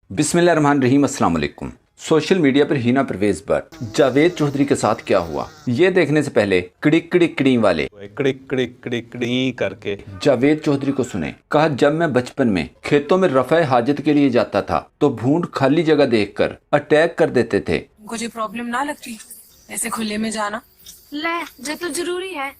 बिस्मिल्लाहिर्रहमानिर्रहीम, अस्सलाम वालेकुम। सोशल मीडिया पर हिना परवेज भट्ट जावेद चौधरी के साथ क्या हुआ, ये देखने से पहले किड़िक किड़िक किड़ी वाले किड़िक किड़िक किड़िक किड़ी करके जावेद चौधरी को सुने। कहा, जब मैं बचपन में खेतों में रफ़ाए हाजत के लिए जाता था तो भूंड खाली जगह देखकर अटैक कर देते थे। मुझे प्रॉब्लम ना लगती ऐसे खुले में जाना? ले जे तो जरूरी है,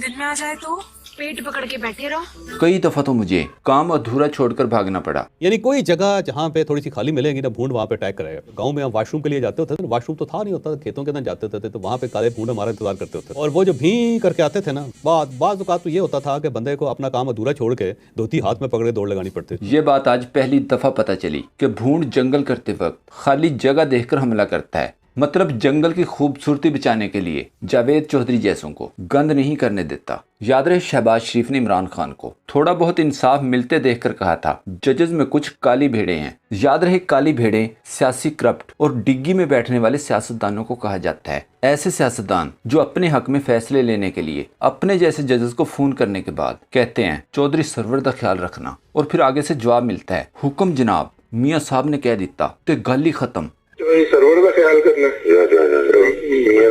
दिन में आ जाए तो पेट पकड़ के बैठे रहो। कई दफा तो मुझे काम अधूरा छोड़कर भागना पड़ा। यानी कोई जगह जहाँ पे थोड़ी सी खाली मिलेगी ना, भूंड वहाँ पे अटैक करेगा। गांव में हम वॉशरूम के लिए जाते होते थे, वॉशरूम तो था नहीं होता, खेतों के अंदर जाते थे तो वहाँ पे काले भूंड हमारा इंतजार करते होते थे। और वो जो भी करके आते थे ना, बाज़ औक़ात तो ये होता था कि बंदे को अपना काम अधूरा छोड़ के धोती हाथ में पकड़े दौड़ लगानी पड़ती थी। ये बात आज पहली दफा पता चली कि भूंड जंगल करते वक्त खाली जगह देखकर हमला करता है। मतलब जंगल की खूबसूरती बचाने के लिए जावेद चौधरी जैसों को गंद नहीं करने देता। याद रहे, शहबाज शरीफ ने इमरान खान को थोड़ा बहुत इंसाफ मिलते देखकर कहा था, जजेस में कुछ काली भेड़ें हैं। याद रहे, काली भेड़ें सियासी करप्ट और डिग्गी में बैठने वाले सियासतदानों को कहा जाता है। ऐसे सियासतदान जो अपने हक में फैसले लेने के लिए अपने जैसे जजेस को फोन करने के बाद कहते हैं, चौधरी सरवर का ख्याल रखना, और फिर आगे से जवाब मिलता है, हुक्म जनाब, मियाँ साहब ने कह दिता तो गल ही खत्म। सरवर का ख्याल करना, मियां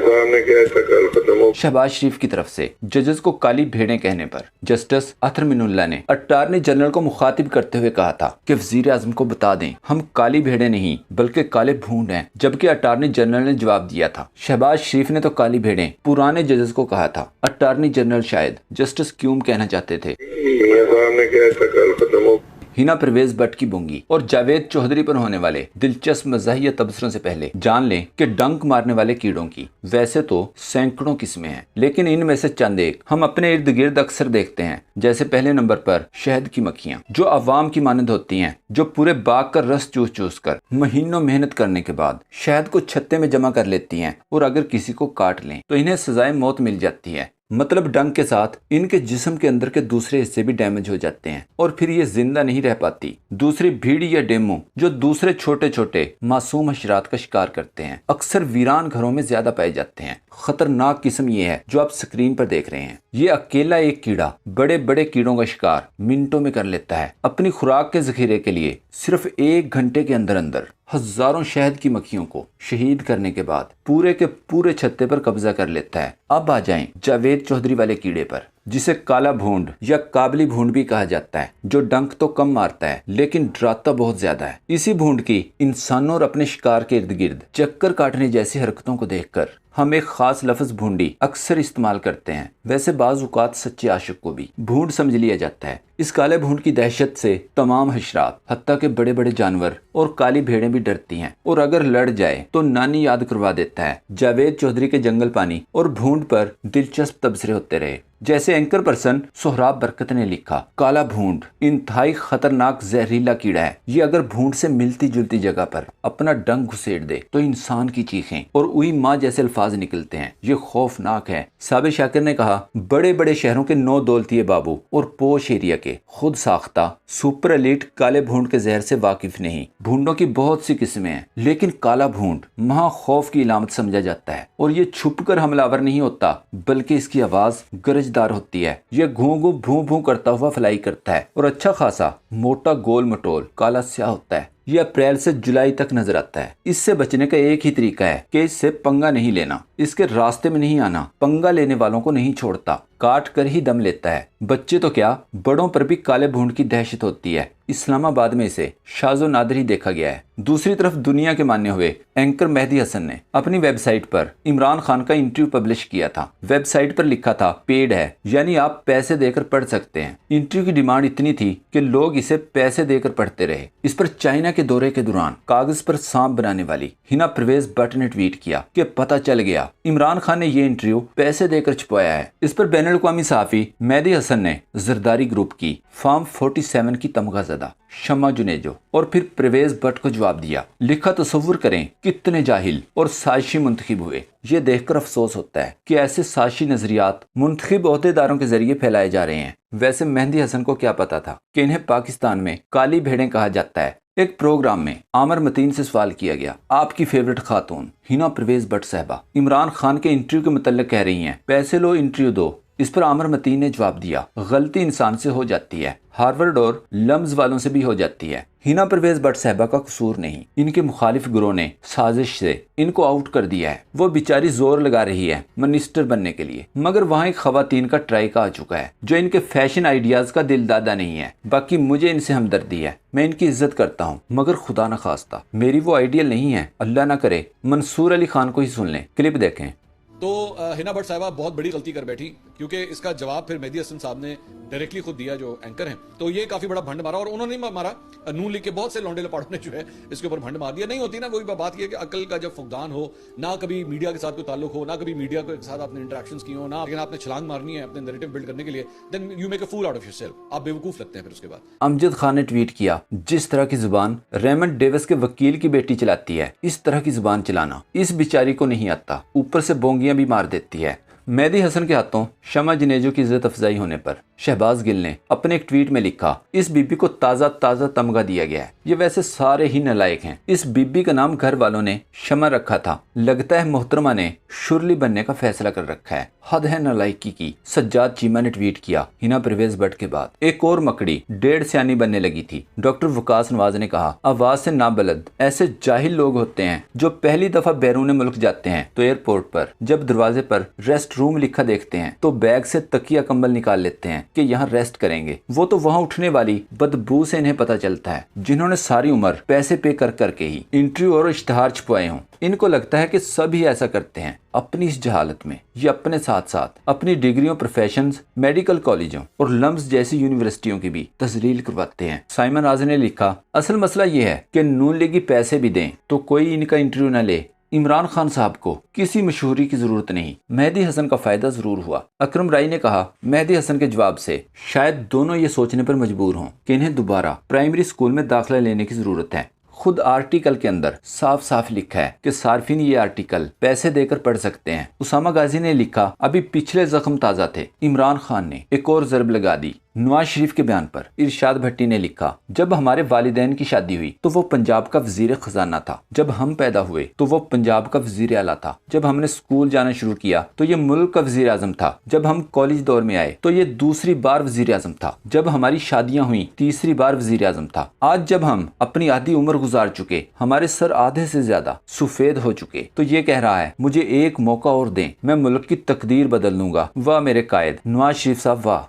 साहब ने कहा था कल खत्म हो। शहबाज शरीफ की तरफ से जजेस को काली भेड़ें कहने पर जस्टिस अतर मिनुल्लाह ने अटार्नी जनरल को मुखातिब करते हुए कहा था कि वजीर आजम को बता दें हम काली भेड़ें नहीं बल्कि काले भूंड हैं। जबकि अटार्नी जनरल ने जवाब दिया था। शहबाज शरीफ ने तो काली भेड़ें पुराने जजेस को कहा था। अटार्नी जनरल शायद जस्टिस क्यूम कहना चाहते थे। मियां साहब ने कहा था कल खत्म हो। हिना परवेज भट्ट की बूंगी और जावेद चौधरी पर होने वाले दिलचस्प मज़ाहिया तबसरों से पहले जान लें कि डंक मारने वाले कीड़ों की वैसे तो सैकड़ों किस्में हैं, लेकिन इनमें से चंद एक हम अपने इर्द गिर्द अक्सर देखते हैं। जैसे पहले नंबर पर शहद की मक्खियाँ, जो अवाम की मानद होती हैं, जो पूरे बाग का रस चूस चूस कर महीनों मेहनत करने के बाद शहद को छत्ते में जमा कर लेती हैं, और अगर किसी को काट लें तो इन्हें सजाए मौत मिल जाती है। मतलब डंक के साथ इनके जिस्म के अंदर के दूसरे हिस्से भी डैमेज हो जाते हैं और फिर ये जिंदा नहीं रह पाती। दूसरी भीड़ या डेमो जो दूसरे छोटे छोटे मासूम हशरात का शिकार करते हैं, अक्सर वीरान घरों में ज्यादा पाए जाते हैं। खतरनाक किस्म ये है जो आप स्क्रीन पर देख रहे हैं। ये अकेला एक कीड़ा बड़े बड़े कीड़ों का शिकार मिनटों में कर लेता है। अपनी खुराक के जखीरे के लिए सिर्फ 1 घंटे के अंदर अंदर हजारों शहद की मक्खियों को शहीद करने के बाद पूरे के पूरे छत्ते पर कब्जा कर लेता है। अब आ जाएं जावेद चौधरी वाले कीड़े पर, जिसे काला भूंड या काबली भूंड भी कहा जाता है, जो डंक तो कम मारता है लेकिन डराता बहुत ज्यादा है। इसी भूंड की इंसानों और अपने शिकार के इर्द गिर्द चक्कर काटने जैसी हरकतों को देखकर हम एक खास लफ्ज भूंडी अक्सर इस्तेमाल करते हैं। वैसे बाज़ औक़ात सच्चे आशिक को भी भूंड समझ लिया जाता है। इस काले भूंड की दहशत से तमाम हशरात, हत्ता के बड़े बड़े जानवर और काली भेड़ें भी डरती हैं, और अगर लड़ जाए तो नानी याद करवा देता है। जावेद चौधरी के जंगल पानी और भूंड पर दिलचस्प तबसरे होते रहे। जैसे एंकर पर्सन सोहराब बरकत ने लिखा, काला भूंड इंतहाई खतरनाक जहरीला कीड़ा है। ये अगर भूंड से मिलती जुलती जगह पर अपना डंक घुसेड़ दे तो इंसान की चीखें और उई माँ जैसे अल्फाज निकलते हैं। ये खौफनाक है। साबिर शाकिर ने कहा, बड़े बड़े शहरों के 9 दौलतिये बाबू और पोश एरिया के खुद साख्ता सुपर एलीट काले भूंड के जहर से वाकिफ नहीं। भूंडों की बहुत सी किस्में हैं, लेकिन काला भूंड महा खौफ की इलामत समझा जाता है। और ये छुपकर हमलावर नहीं होता, बल्कि इसकी आवाज गरजदार होती है। यह घूं घूं भूं भूं करता हुआ फ्लाई करता है और अच्छा खासा मोटा गोल मटोल काला स्याह होता है। यह अप्रैल से जुलाई तक नजर आता है। इससे बचने का एक ही तरीका है कि इससे पंगा नहीं लेना, इसके रास्ते में नहीं आना। पंगा लेने वालों को नहीं छोड़ता, काट कर ही दम लेता है। बच्चे तो क्या, बड़ों पर भी काले भूंड की दहशत होती है। इस्लामाबाद में इसे शाजो नादर ही देखा गया है। दूसरी तरफ दुनिया के माने हुए एंकर मेहदी हसन ने अपनी वेबसाइट पर इमरान खान का इंटरव्यू पब्लिश किया था। वेबसाइट पर लिखा था, पेड है, यानी आप पैसे देकर पढ़ सकते हैं। इंटरव्यू की डिमांड इतनी थी कि लोग इसे पैसे देकर पढ़ते रहे। इस पर चाइना के दौरे के दौरान कागज पर सांप बनाने वाली हिना परवेज भट्ट ने ट्वीट किया कि पता चल गया, इमरान खान ने ये इंटरव्यू पैसे देकर छुपाया है। इस पर बैनुल अक़वामी सहाफ़ी मेहदी हसन ने जरदारी ग्रुप की फार्म 47 की तमगाज़दा शम्मा जुनेजो और फिर परवेज भट्ट को जवाब दिया। लिखा, तसव्वुर करें कितने जाहिल और साजिशी मुंतखब हुए। ये देखकर अफसोस होता है कि ऐसे साजिशी नजरियात मुंतखब ओहदेदारों के जरिए फैलाए जा रहे हैं। वैसे मेहदी हसन को क्या पता था कि इन्हें पाकिस्तान में काली भेड़ें कहा जाता है। एक प्रोग्राम में आमर मतीन से सवाल किया गया, आपकी फेवरेट खातून हिना परवेज भट्ट साहबा इमरान खान के इंटरव्यू के मुतल्लिक कह रही हैं, पैसे लो इंटरव्यू दो, इस पर आमिर मतीन ने जवाब दिया, गलती इंसान से हो जाती है, हार्वर्ड और लम्स वालों से भी हो जाती है। हिना परवेज भट्ट साहबा का कसूर नहीं, इनके मुखालिफ गिरोह ने साजिश से इनको आउट कर दिया है। वो बेचारी जोर लगा रही है मिनिस्टर बनने के लिए, मगर वहाँ एक खवातीन का ट्राइका आ चुका है जो इनके फैशन आइडियाज का दिलदादा नहीं है। बाकी मुझे इनसे हमदर्दी है, मैं इनकी इज्जत करता हूँ, मगर खुदा न खास्ता मेरी वो आइडियल नहीं है। अल्लाह ना करे मंसूर अली खान को ही सुन लें। क्लिप देखें। तो हिना भट्ट साहिबा बहुत बड़ी गलती कर बैठी, क्योंकि इसका जवाब फिर मेहदी हसन साहब ने डायरेक्टली खुद दिया, जो एंकर हैं। तो ये काफी बड़ा भंड मारा, और उन्होंने नहीं मारा, नून लीग के बहुत से लौंडे लपाड़ों ने जो है इसके ऊपर भंड मार दिया। नहीं होती ना वही बात की है कि अकल का जब फुकदान हो, ना कभी मीडिया के साथ कोई ताल्लुक हो, ना कभी मीडिया के साथ आपने इंटरेक्शंस की हो, ना लेकिन आपने छलांग मारनी है अपने नैरेटिव बिल्ड करने के लिए, then you make a fool out of yourself. आप बेवकूफ लगते हैं फिर उसके बाद। अमजद खान ने ट्वीट किया, जिस तरह की जुबान रेमंड डेविस के वकील की बेटी चलाती है, इस तरह की जुबान चलाना इस बेचारी को नहीं आता, ऊपर से बोंगियां भी मार देती है। मेहदी हसन के हाथों शमा जनेजो की इज्जत अफजाई होने पर शहबाज गिल ने अपने एक ट्वीट में लिखा, इस बीबी को ताज़ा ताज़ा तमगा दिया गया है। ये वैसे सारे ही नालायक हैं। इस बीबी का नाम घर वालों ने शमा रखा था, लगता है मोहतरमा ने शुरली बनने का फैसला कर रखा है। हद है नालायकी की। सज्जाद चीमा ने ट्वीट किया, हिना परवेज भट्ट के बाद एक और मकड़ी डेढ़ सियानी बनने लगी थी। डॉक्टर वकास नवाज ने कहा, आवाज से नाबलद ऐसे जाहिल लोग होते हैं जो पहली दफा बैरून मुल्क जाते हैं तो एयरपोर्ट पर जब दरवाजे पर रेस्ट रूम लिखा देखते हैं तो बैग से तकिया कंबल निकाल लेते हैं कि यहाँ रेस्ट करेंगे। वो तो वहाँ उठने वाली बदबू से इन्हें पता चलता है, जिन्होंने सारी उम्र पैसे पे कर करके ही इंटरव्यू और इश्तहार छुपाए हों। इनको लगता है कि सभी ऐसा करते हैं। अपनी इस जहालत में ये अपने साथ साथ अपनी डिग्रियों, प्रोफेशंस, मेडिकल कॉलेजों और लम्स जैसी यूनिवर्सिटियों की भी तजलील करवाते हैं। साइमन आज़ ने लिखा, असल मसला ये है कि नून लीगी पैसे भी दें तो कोई इनका इंटरव्यू न ले। इमरान खान साहब को किसी मशहूरी की जरूरत नहीं। मेहदी हसन का फायदा जरूर हुआ। अकरम राय ने कहा, मेहदी हसन के जवाब से शायद दोनों ये सोचने पर मजबूर हों कि इन्हें दोबारा प्राइमरी स्कूल में दाखिला लेने की जरूरत है। खुद आर्टिकल के अंदर साफ साफ लिखा है कि सार्फिन ये आर्टिकल पैसे देकर पढ़ सकते हैं। उसामा गाजी ने लिखा, अभी पिछले जख्म ताज़ा थे, इमरान खान ने एक और ज़रब लगा दी। नवाज शरीफ के बयान पर इरशाद भट्टी ने लिखा, जब हमारे वालिदैन की शादी हुई तो वो पंजाब का वजीर खजाना था, जब हम पैदा हुए तो वो पंजाब का वजीर आला था, जब हमने स्कूल जाना शुरू किया तो ये मुल्क का वजीर आजम था, जब हम कॉलेज दौर में आए तो ये दूसरी बार वजीर आजम था, जब हमारी शादियां हुई तीसरी बार वजीर आजम था। आज जब हम अपनी आधी उम्र गुजार चुके, हमारे सर आधे से ज्यादा सफेद हो चुके, तो ये कह रहा है मुझे एक मौका और दें, मैं मुल्क की तकदीर बदल लूंगा। वाह मेरे कायद नवाज शरीफ साहब, वाह।